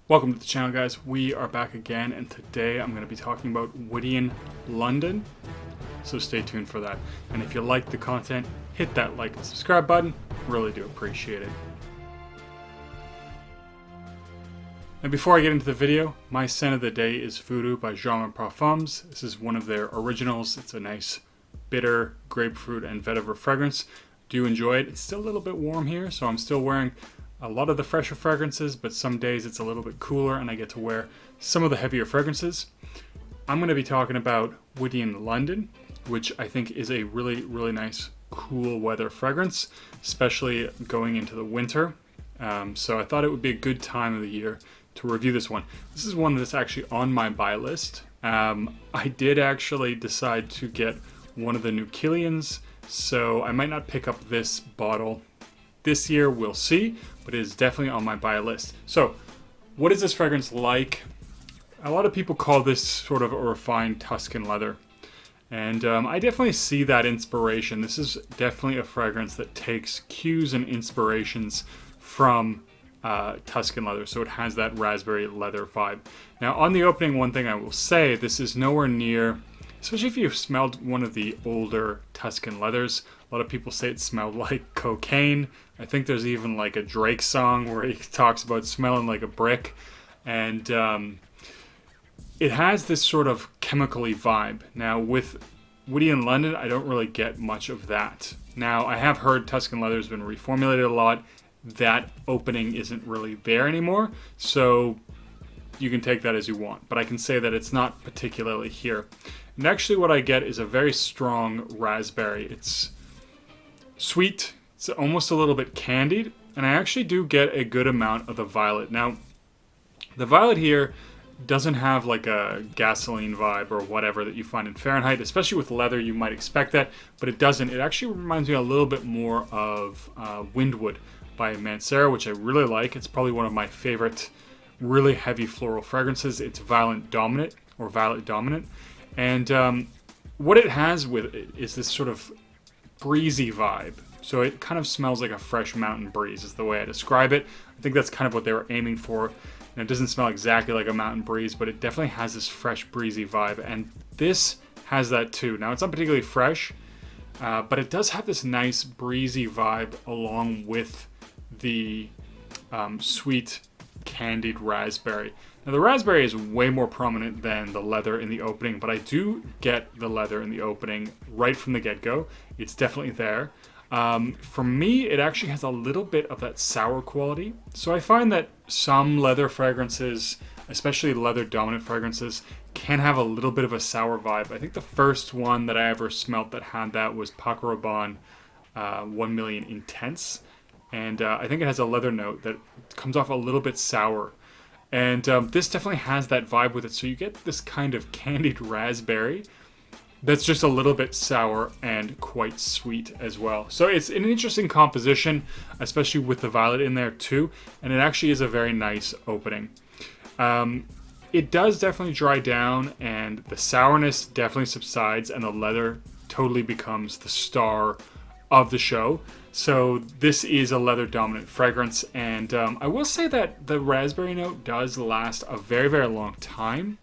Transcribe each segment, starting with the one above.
Welcome to the channel, guys. We are back again, and today I'm going to be talking about Widian London, so stay tuned for that. And if you like the content, hit that like and subscribe button. Really do appreciate it. And before I get into the video, my scent of the day is Voodoo by Gents Parfums. This is one of their originals. It's a nice bitter grapefruit and vetiver fragrance. Do enjoy it. It's still a little bit warm here, so I'm still wearing a lot of the fresher fragrances, but some days it's a little bit cooler and I get to wear some of the heavier fragrances. I'm going to be talking about Widian London, which I think is a really, really nice cool weather fragrance, especially going into the winter. So I thought it would be a good time of the year to review this one. This is one that's actually on my buy list. I did actually decide to get one of the new Kilians, so I might not pick up this bottle this year, we'll see, but it is definitely on my buy list. So, what is this fragrance like? A lot of people call this sort of a refined Tuscan leather, and I definitely see that inspiration. This is definitely a fragrance that takes cues and inspirations from Tuscan leather, so it has that raspberry leather vibe. Now, on the opening, one thing I will say, this is nowhere near, especially if you've smelled one of the older Tuscan leathers. A lot of people say it smelled like cocaine. I think there's even like a Drake song where he talks about smelling like a brick. And it has this sort of chemically vibe. Now with Widian London, I don't really get much of that. Now I have heard Tuscan leather has been reformulated a lot. That opening isn't really there anymore. So you can take that as you want. But I can say that it's not particularly here. And actually what I get is a very strong raspberry. It's sweet, it's almost a little bit candied, and I actually do get a good amount of the violet. Now, the violet here doesn't have like a gasoline vibe or whatever that you find in Fahrenheit, especially with leather you might expect that, but it doesn't. It actually reminds me a little bit more of Windwood by Mancera, which I really like. It's probably one of my favorite really heavy floral fragrances. It's violet dominant, and what it has with it is this sort of breezy vibe. So it kind of smells like a fresh mountain breeze is the way I describe it. I think that's kind of what they were aiming for. And it doesn't smell exactly like a mountain breeze, but it definitely has this fresh breezy vibe. And this has that too. Now it's not particularly fresh, but it does have this nice breezy vibe along with the sweet candied raspberry. Now the raspberry is way more prominent than the leather in the opening, but I do get the leather in the opening right from the get-go. It's definitely there. For me, it actually has a little bit of that sour quality. So I find that some leather fragrances, especially leather dominant fragrances, can have a little bit of a sour vibe. I think the first one that I ever smelt that had that was Paco Rabanne 1 Million Intense. And I think it has a leather note that comes off a little bit sour. And this definitely has that vibe with it. So you get this kind of candied raspberry that's just a little bit sour and quite sweet as well. So it's an interesting composition, especially with the violet in there too. And it actually is a very nice opening. It does definitely dry down and the sourness definitely subsides and the leather totally becomes the star of the show. So this is a leather dominant fragrance, and I will say that the raspberry note does last a very, very long time,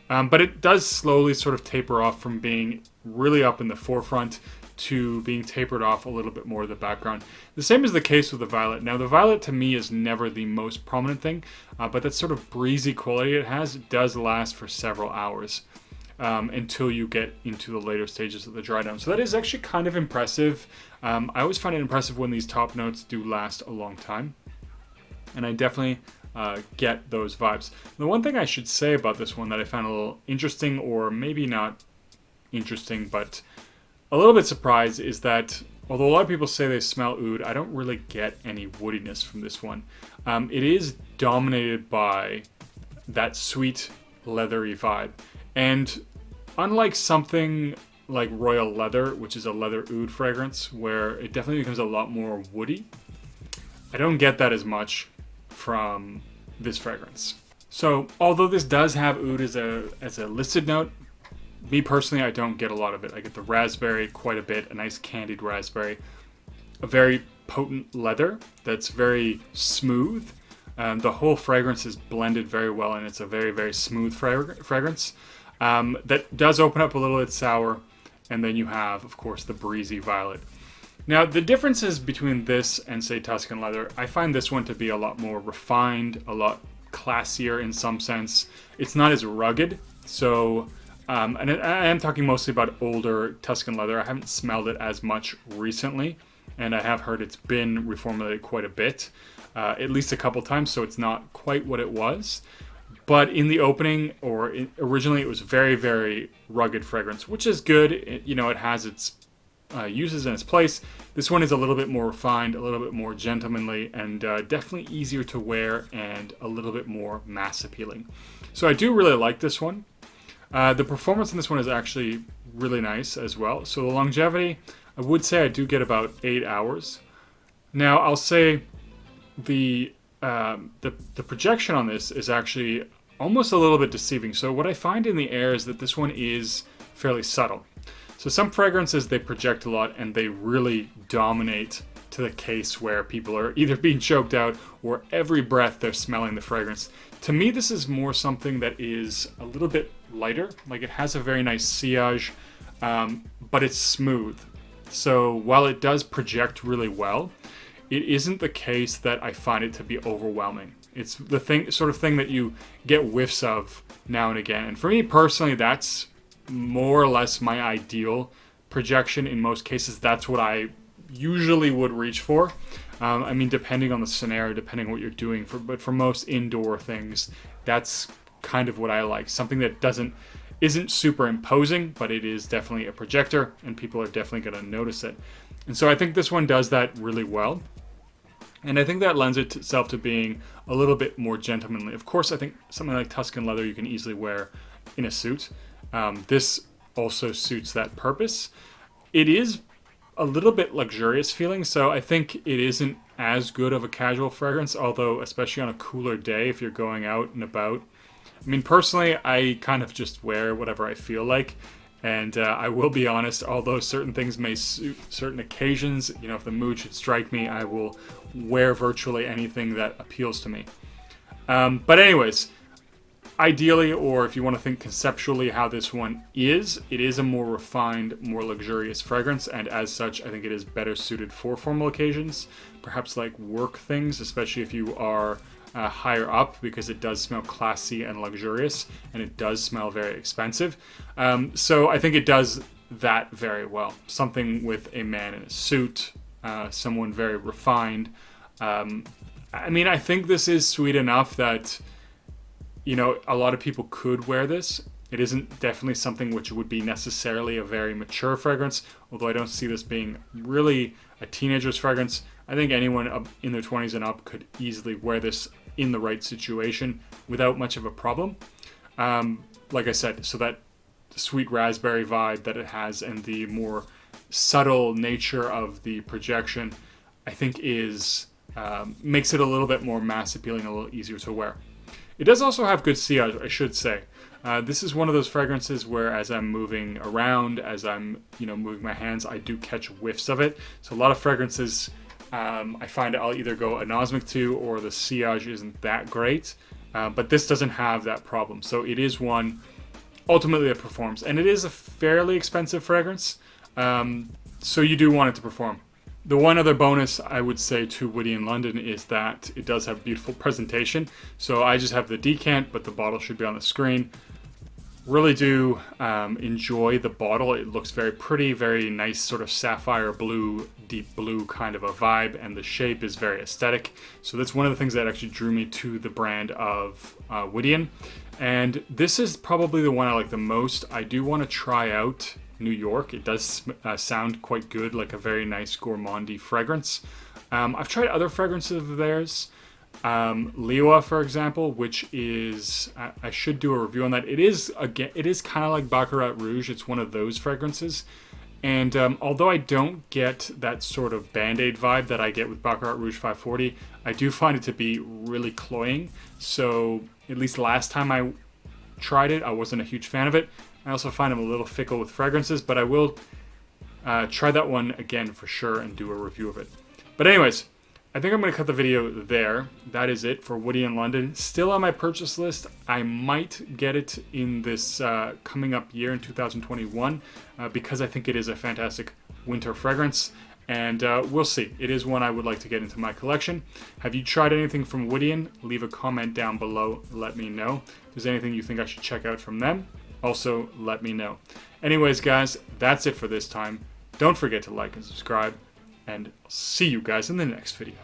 but it does slowly sort of taper off from being really up in the forefront to being tapered off a little bit more in the background. The same is the case with the violet. Now the violet to me is never the most prominent thing, but that sort of breezy quality it has does last for several hours. Until you get into the later stages of the dry down. So that is actually kind of impressive. I always find it impressive when these top notes do last a long time. And I definitely get those vibes. The one thing I should say about this one that I found a little interesting, or maybe not interesting, but a little bit surprised, is that although a lot of people say they smell oud, I don't really get any woodiness from this one. It is dominated by that sweet leathery vibe. And unlike something like Royal Leather, which is a leather oud fragrance, where it definitely becomes a lot more woody, I don't get that as much from this fragrance. So, although this does have oud as a listed note, me personally, I don't get a lot of it. I get the raspberry quite a bit, a nice candied raspberry, a very potent leather that's very smooth, The whole fragrance is blended very well, and it's a very, very smooth fragrance that does open up a little bit sour. And then you have, of course, the breezy violet. Now, the differences between this and, say, Tuscan leather, I find this one to be a lot more refined, a lot classier in some sense. It's not as rugged. So, and I am talking mostly about older Tuscan leather. I haven't smelled it as much recently, and I have heard it's been reformulated quite a bit, at least a couple times, so it's not quite what it was. But in the opening, originally, it was very, very rugged fragrance, which is good. It has its uses in its place. This one is a little bit more refined, a little bit more gentlemanly, and definitely easier to wear and a little bit more mass appealing. So I do really like this one. The performance in this one is actually really nice as well. So the longevity, I would say I do get about 8 hours. Now I'll say the projection on this is actually almost a little bit deceiving. So what I find in the air is that this one is fairly subtle. So some fragrances, they project a lot and they really dominate to the case where people are either being choked out or every breath they're smelling the fragrance. To me, this is more something that is a little bit lighter. Like, it has a very nice sillage, but it's smooth. So while it does project really well, it isn't the case that I find it to be overwhelming. It's the sort of thing that you get whiffs of now and again. And for me personally, that's more or less my ideal projection. In most cases, that's what I usually would reach for. I mean, depending on the scenario, depending on what you're doing, but for most indoor things, that's kind of what I like. Something that isn't super imposing, but it is definitely a projector, and people are definitely going to notice it. And so I think this one does that really well. And I think that lends itself to being a little bit more gentlemanly. Of course, I think something like Tuscan leather you can easily wear in a suit. This also suits that purpose. It is a little bit luxurious feeling, so I think it isn't as good of a casual fragrance, although especially on a cooler day if you're going out and about. I mean, personally, I kind of just wear whatever I feel like. And I will be honest, although certain things may suit certain occasions, if the mood should strike me, I will wear virtually anything that appeals to me. But anyways, ideally, or if you want to think conceptually how this one is, it is a more refined, more luxurious fragrance, and as such, I think it is better suited for formal occasions, perhaps like work things, especially if you are higher up, because it does smell classy and luxurious, and it does smell very expensive. So I think it does that very well. Something with a man in a suit, someone very refined. I mean, I think this is sweet enough that, a lot of people could wear this. It isn't definitely something which would be necessarily a very mature fragrance, although I don't see this being really a teenager's fragrance. I think anyone up in their 20s and up could easily wear this in the right situation without much of a problem. Like I said, so that sweet raspberry vibe that it has and the more subtle nature of the projection, I think makes it a little bit more mass appealing, a little easier to wear. It does also have good sillage, I should say. This is one of those fragrances where as I'm moving around, as I'm moving my hands, I do catch whiffs of it. So a lot of fragrances, I find I'll either go anosmic to, or the sillage isn't that great. But this doesn't have that problem. So it is one ultimately that performs. And it is a fairly expensive fragrance. So you do want it to perform. The one other bonus I would say to Widian London is that it does have beautiful presentation. So I just have the decant, but the bottle should be on the screen. Really do enjoy the bottle. It looks very pretty, very nice, sort of sapphire blue, deep blue kind of a vibe, and the shape is very aesthetic. So that's one of the things that actually drew me to the brand of Widian. And this is probably the one I like the most. I do want to try out New York. It does sound quite good, like a very nice gourmandy fragrance. I've tried other fragrances of theirs. Liwa, for example, which is I should do a review on that. It is kind of like Baccarat Rouge. It's one of those fragrances, and although I don't get that sort of Band-Aid vibe that I get with Baccarat Rouge 540, I do find it to be really cloying. So at least last time I tried it, I wasn't a huge fan of it. I also find them a little fickle with fragrances, but I will try that one again for sure and do a review of it. But anyways, I think I'm going to cut the video there. That is it for Widian London. Still on my purchase list. I might get it in this coming up year in 2021 because I think it is a fantastic winter fragrance. And we'll see. It is one I would like to get into my collection. Have you tried anything from Widian? Leave a comment down below. Let me know. If there's anything you think I should check out from them, also let me know. Anyways, guys, that's it for this time. Don't forget to like and subscribe. And I'll see you guys in the next video.